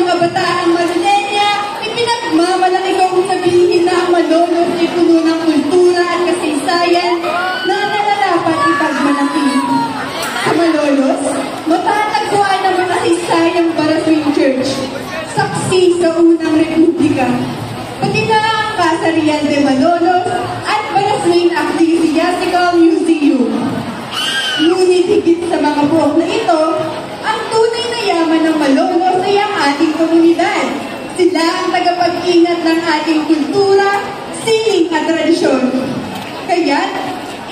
mga kabataang Marilena, ipinagmamalaki kong sabihin na ang Malolos ay puno ng kultura at kasaysayan na nararapat ipagmalaki. Sa Malolos, matatagpuan ang makasaysayang Baraswing Church, saksi sa unang republika, pati na ang Kasarian de Malolos at Baraswing Ecclesiastical Museum. Ngunit higit sa mga buhok na ito, ang tunay na yaman ng Malolos ay ang ating komunidad. Sila ang tagapag-ingat ng ating kultura, sining at tradisyon. Kaya,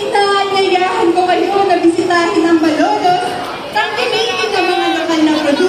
inaanyayahan ko kayo na bisitahin ang Malolos, tangkilikin ang mga lokal na produkto